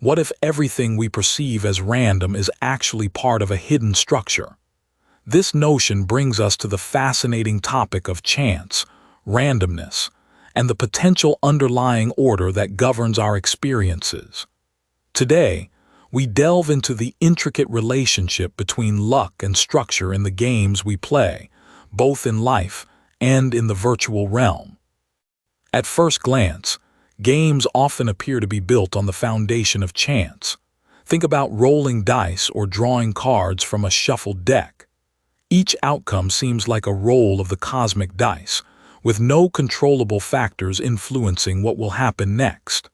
What if everything we perceive as random is actually part of a hidden structure? This notion brings us to the fascinating topic of chance, randomness, and the potential underlying order that governs our experiences. Today, we delve into the intricate relationship between luck and structure in the games we play, both in life and in the virtual realm. At first glance, games often appear to be built on the foundation of chance. Think about rolling dice or drawing cards from a shuffled deck. Each outcome seems like a roll of the cosmic dice, with no controllable factors influencing what will happen next.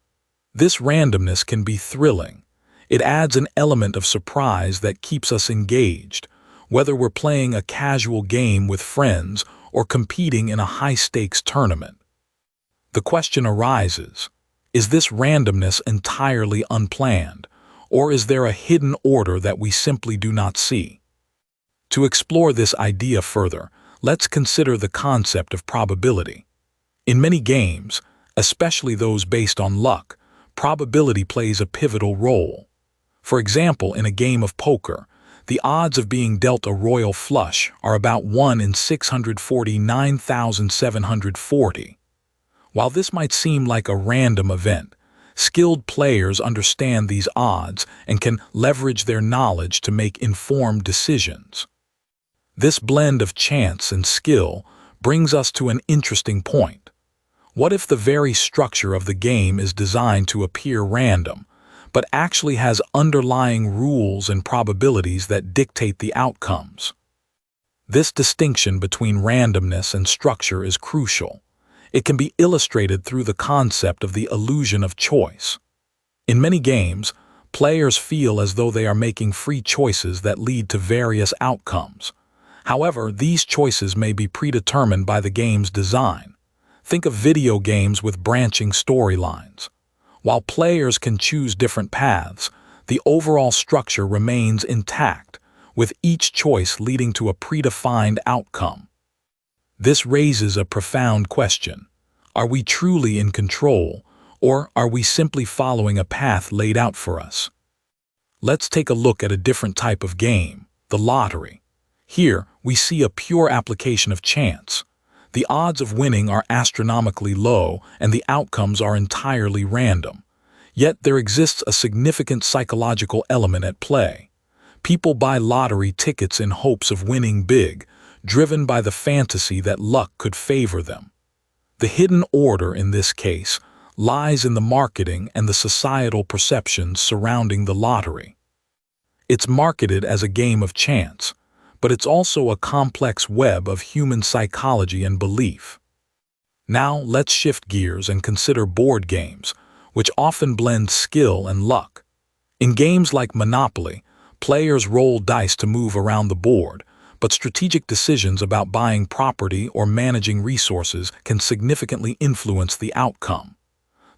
This randomness can be thrilling. It adds an element of surprise that keeps us engaged, whether we're playing a casual game with friends or competing in a high-stakes tournament. The question arises, is this randomness entirely unplanned, or is there a hidden order that we simply do not see? To explore this idea further, let's consider the concept of probability. In many games, especially those based on luck, probability plays a pivotal role. For example, in a game of poker, the odds of being dealt a royal flush are about 1 in 649,740. While this might seem like a random event, skilled players understand these odds and can leverage their knowledge to make informed decisions. This blend of chance and skill brings us to an interesting point. What if the very structure of the game is designed to appear random, but actually has underlying rules and probabilities that dictate the outcomes? This distinction between randomness and structure is crucial. It can be illustrated through the concept of the illusion of choice. In many games, players feel as though they are making free choices that lead to various outcomes. However, these choices may be predetermined by the game's design. Think of video games with branching storylines. While players can choose different paths, the overall structure remains intact, with each choice leading to a predefined outcome. This raises a profound question. Are we truly in control, or are we simply following a path laid out for us? Let's take a look at a different type of game, the lottery. Here, we see a pure application of chance. The odds of winning are astronomically low, and the outcomes are entirely random. Yet there exists a significant psychological element at play. People buy lottery tickets in hopes of winning big, driven by the fantasy that luck could favor them. The hidden order in this case lies in the marketing and the societal perceptions surrounding the lottery. It's marketed as a game of chance, but it's also a complex web of human psychology and belief. Now let's shift gears and consider board games, which often blend skill and luck. In games like Monopoly, players roll dice to move around the board, but strategic decisions about buying property or managing resources can significantly influence the outcome.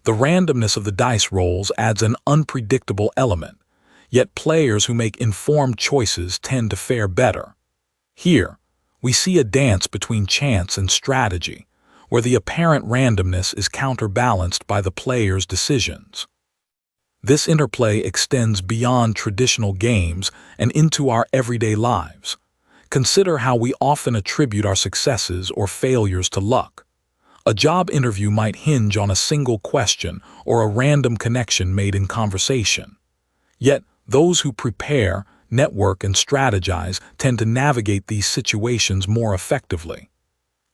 The randomness of the dice rolls adds an unpredictable element, yet players who make informed choices tend to fare better. Here, we see a dance between chance and strategy, where the apparent randomness is counterbalanced by the player's decisions. This interplay extends beyond traditional games and into our everyday lives. Consider how we often attribute our successes or failures to luck. A job interview might hinge on a single question or a random connection made in conversation. Yet, those who prepare, network, and strategize tend to navigate these situations more effectively.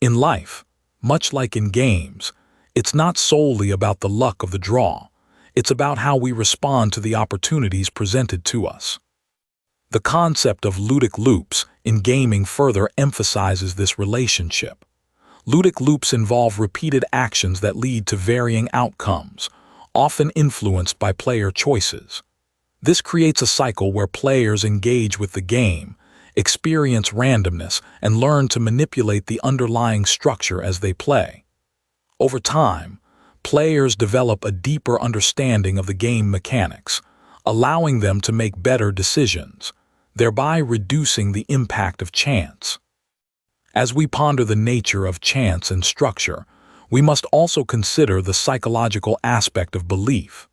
In life, much like in games, it's not solely about the luck of the draw. It's about how we respond to the opportunities presented to us. The concept of ludic loops in gaming further emphasizes this relationship. Ludic loops involve repeated actions that lead to varying outcomes, often influenced by player choices. This creates a cycle where players engage with the game, experience randomness, and learn to manipulate the underlying structure as they play. Over time, players develop a deeper understanding of the game mechanics, allowing them to make better decisions, thereby reducing the impact of chance. As we ponder the nature of chance and structure, we must also consider the psychological aspect of belief.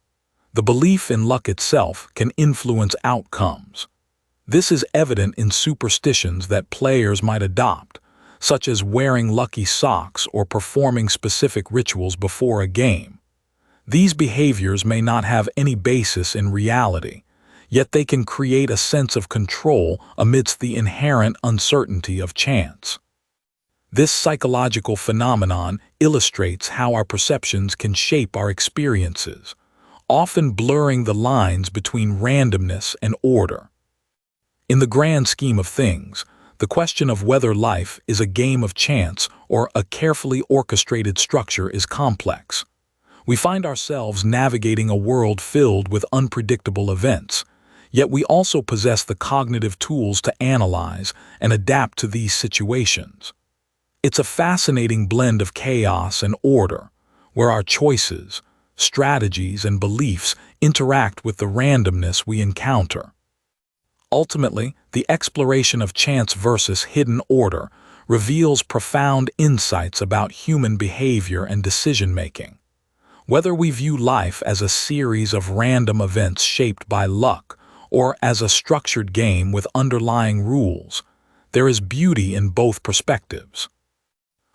The belief in luck itself can influence outcomes. This is evident in superstitions that players might adopt, such as wearing lucky socks or performing specific rituals before a game. These behaviors may not have any basis in reality, yet they can create a sense of control amidst the inherent uncertainty of chance. This psychological phenomenon illustrates how our perceptions can shape our experiences, often blurring the lines between randomness and order. In the grand scheme of things, the question of whether life is a game of chance or a carefully orchestrated structure is complex. We find ourselves navigating a world filled with unpredictable events, yet we also possess the cognitive tools to analyze and adapt to these situations. It's a fascinating blend of chaos and order, where our choices, strategies, and beliefs interact with the randomness we encounter. Ultimately, the exploration of chance versus hidden order reveals profound insights about human behavior and decision-making. Whether we view life as a series of random events shaped by luck or as a structured game with underlying rules, there is beauty in both perspectives.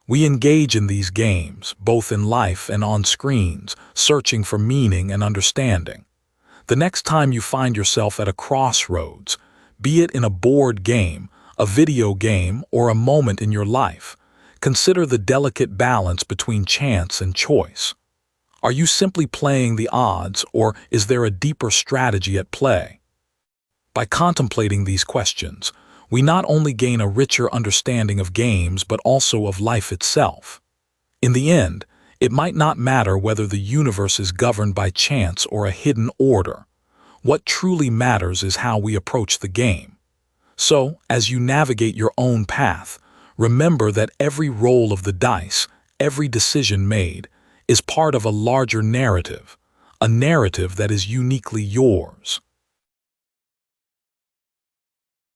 We engage in these games, both in life and on screens, searching for meaning and understanding. The next time you find yourself at a crossroads, be it in a board game, a video game, or a moment in your life, consider the delicate balance between chance and choice. Are you simply playing the odds, or is there a deeper strategy at play? By contemplating these questions, we not only gain a richer understanding of games but also of life itself. In the end, it might not matter whether the universe is governed by chance or a hidden order. What truly matters is how we approach the game. So, as you navigate your own path, remember that every roll of the dice, every decision made, is part of a larger narrative, a narrative that is uniquely yours.